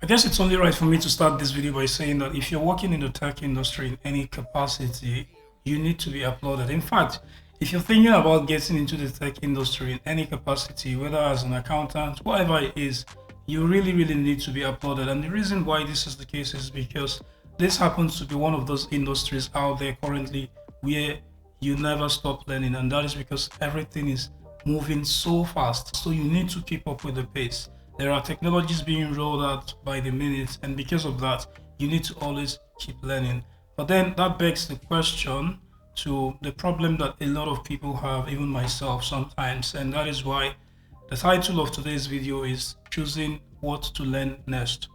guess it's only right for me to start this video by saying that if you're working in the tech industry in any capacity, you need to be applauded. In fact, if you're thinking about getting into the tech industry in any capacity, whether as an accountant, whatever it is, you really need to be applauded. And the reason why this is the case is because this happens to be one of those industries out there currently where you never stop learning, and that is because everything is moving so fast. So you need to keep up with the pace. There are technologies being rolled out by the minute, and because of that, you need to always keep learning. But then that begs the question to the problem that a lot of people have, even myself sometimes, and that is why the title of today's video is choosing what to learn next.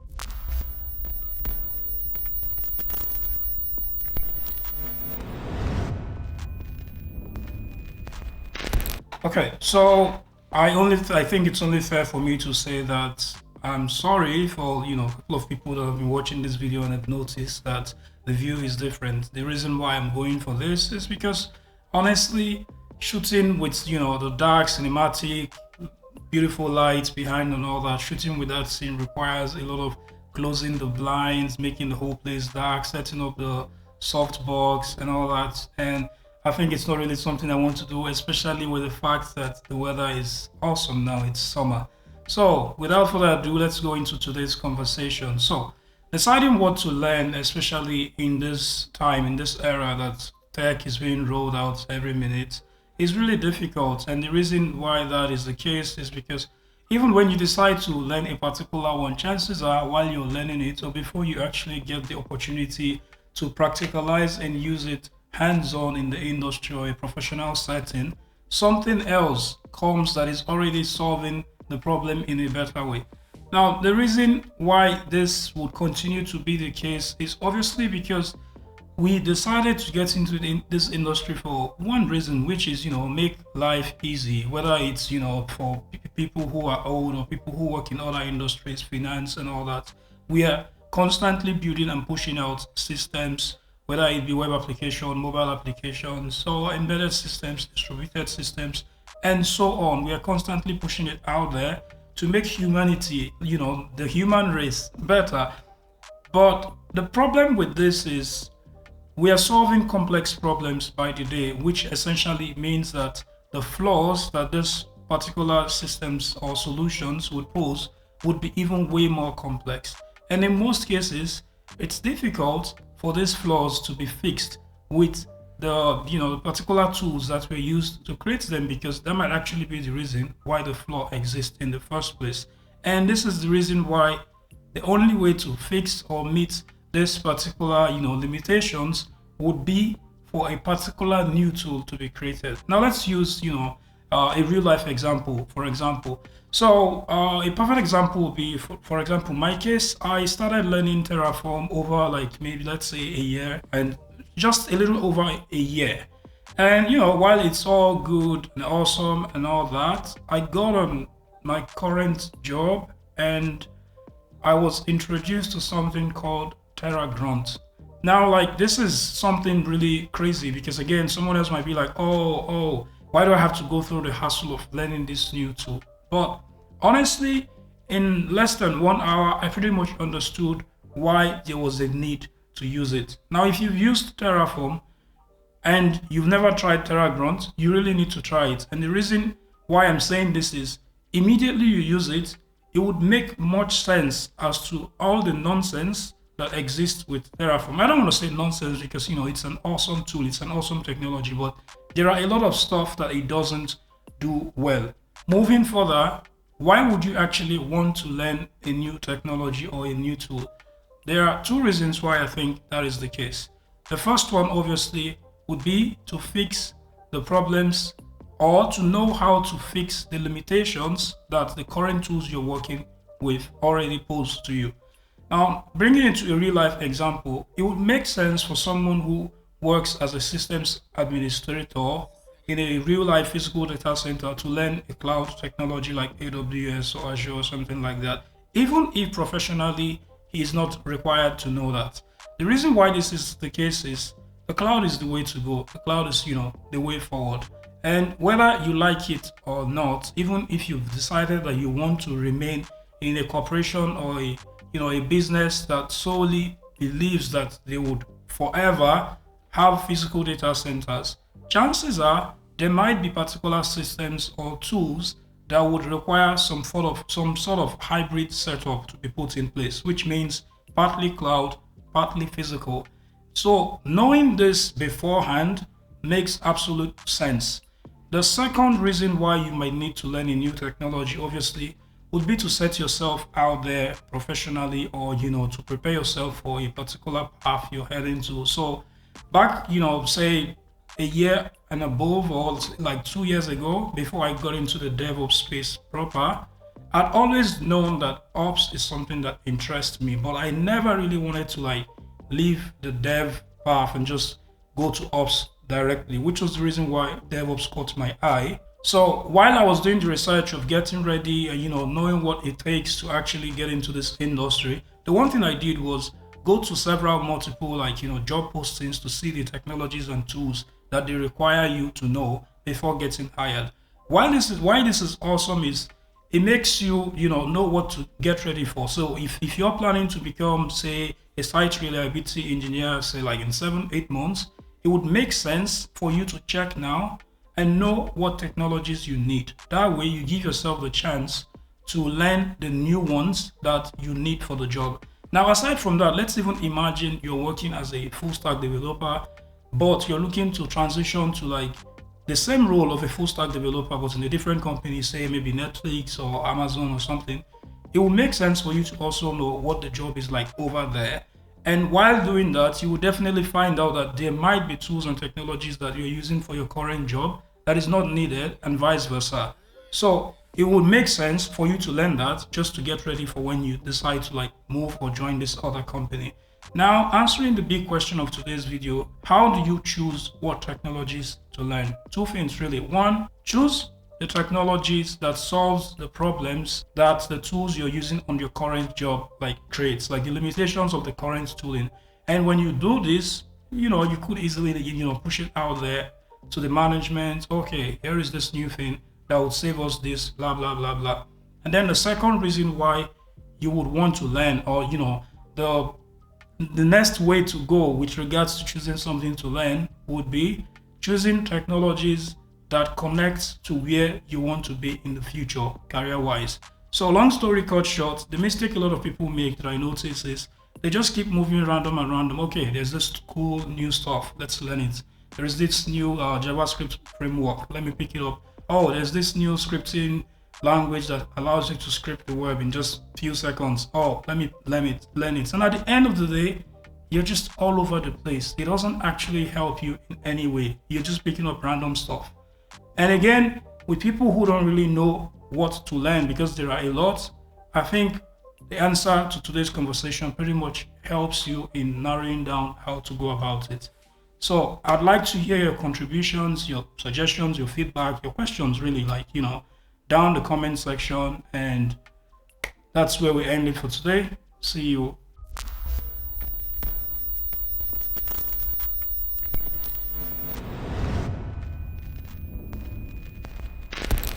Okay, so I think it's only fair for me to say that I'm sorry for a couple of people that have been watching this video and have noticed that the view is different. The reason why I'm going for this is because honestly, shooting with the dark cinematic, beautiful lights behind and all that, shooting with that scene requires a lot of closing the blinds, making the whole place dark, setting up the softbox and all that. And I think it's not really something I want to do, especially with the fact that the weather is awesome now. It's summer. So without further ado, let's go into today's conversation. So deciding what to learn, especially in this time, in this era that tech is being rolled out every minute, is really difficult. And the reason why that is the case is because even when you decide to learn a particular one, chances are while you're learning it or before you actually get the opportunity to practicalize and use it hands-on in the industry or a professional setting, something else comes that is already solving the problem in a better way. Now, the reason why this would continue to be the case is obviously because we decided to get into this industry for one reason, which is, make life easy, whether it's, for people who are old or people who work in other industries, finance and all that. We are constantly building and pushing out systems, whether it be web application, mobile applications, so embedded systems, distributed systems, and so on. We are constantly pushing it out there to make humanity, the human race better. But the problem with this is we are solving complex problems by the day, which essentially means that the flaws that this particular systems or solutions would pose would be even way more complex. And in most cases, it's difficult for these flaws to be fixed with the particular tools that were used to create them, because that might actually be the reason why the flaw exists in the first place. And this is the reason why the only way to fix or meet this particular limitations would be for a particular new tool to be created. Now let's use a real life example, for example. So a perfect example would be, for example, my case, I started learning Terraform over maybe let's say a year, and just a little over a year. And while it's all good and awesome and all that, I got on my current job and I was introduced to something called TerraGrunt. Now, this is something really crazy because again, someone else might be like, oh, why do I have to go through the hassle of learning this new tool? But honestly, in less than 1 hour, I pretty much understood why there was a need to use it. Now, if you've used Terraform and you've never tried TerraGrunt, you really need to try it. And the reason why I'm saying this is immediately you use it, it would make much sense as to all the nonsense that exists with Terraform. I don't want to say nonsense because it's an awesome tool, it's an awesome technology, but there are a lot of stuff that it doesn't do well. Moving further, why would you actually want to learn a new technology or a new tool? There are two reasons why I think that is the case. The first one obviously would be to fix the problems or to know how to fix the limitations that the current tools you're working with already pose to you. Now, bringing it to a real life example, it would make sense for someone who works as a systems administrator in a real life physical data center to learn a cloud technology like AWS or Azure or something like that, even if professionally he is not required to know that. The reason why this is the case is the cloud is the way to go. The cloud is, the way forward. And whether you like it or not, even if you've decided that you want to remain in a corporation or a a business that solely believes that they would forever have physical data centers, chances are there might be particular systems or tools that would require some sort of hybrid setup to be put in place, which means partly cloud, partly physical. So knowing this beforehand makes absolute sense. The second reason why you might need to learn a new technology, obviously, would be to set yourself out there professionally, or to prepare yourself for a particular path you're heading to. So back, say a year and above, or like 2 years ago, before I got into the DevOps space proper, I'd always known that ops is something that interests me, but I never really wanted to like leave the dev path and just go to ops directly, which was the reason why DevOps caught my eye. So while I was doing the research of getting ready and knowing what it takes to actually get into this industry, the one thing I did was go to several multiple job postings to see the technologies and tools that they require you to know before getting hired. Why this is awesome is it makes you know what to get ready for. So if you're planning to become, say, a site reliability engineer, say like in 7-8 months, it would make sense for you to check now and know what technologies you need. That way you give yourself the chance to learn the new ones that you need for the job. Now, aside from that, let's even imagine you're working as a full stack developer, but you're looking to transition to like the same role of a full stack developer, but in a different company, say maybe Netflix or Amazon or something. It will make sense for you to also know what the job is like over there. And while doing that, you will definitely find out that there might be tools and technologies that you're using for your current job that is not needed, and vice versa. So it would make sense for you to learn that just to get ready for when you decide to like move or join this other company. Now, answering the big question of today's video, how do you choose what technologies to learn? Two things really. One, choose the technologies that solves the problems that the tools you're using on your current job like creates, like the limitations of the current tooling. And when you do this, you could easily push it out there to the management. Okay, here is this new thing that would save us this, blah blah blah blah. And then the second reason why you would want to learn, or the next way to go with regards to choosing something to learn, would be choosing technologies that connect to where you want to be in the future career-wise. So long story cut short, the mistake a lot of people make that I notice is they just keep moving random and random. Okay, there's this cool new stuff, let's learn it. There is this new JavaScript framework, let me pick it up. Oh, there's this new scripting language that allows you to script the web in just few seconds. Oh, let me learn it. And at the end of the day, you're just all over the place. It doesn't actually help you in any way. You're just picking up random stuff. And again, with people who don't really know what to learn, because there are a lot, I think the answer to today's conversation pretty much helps you in narrowing down how to go about it. So I'd like to hear your contributions, your suggestions, your feedback, your questions, really, down the comment section. And that's where we end it for today. See you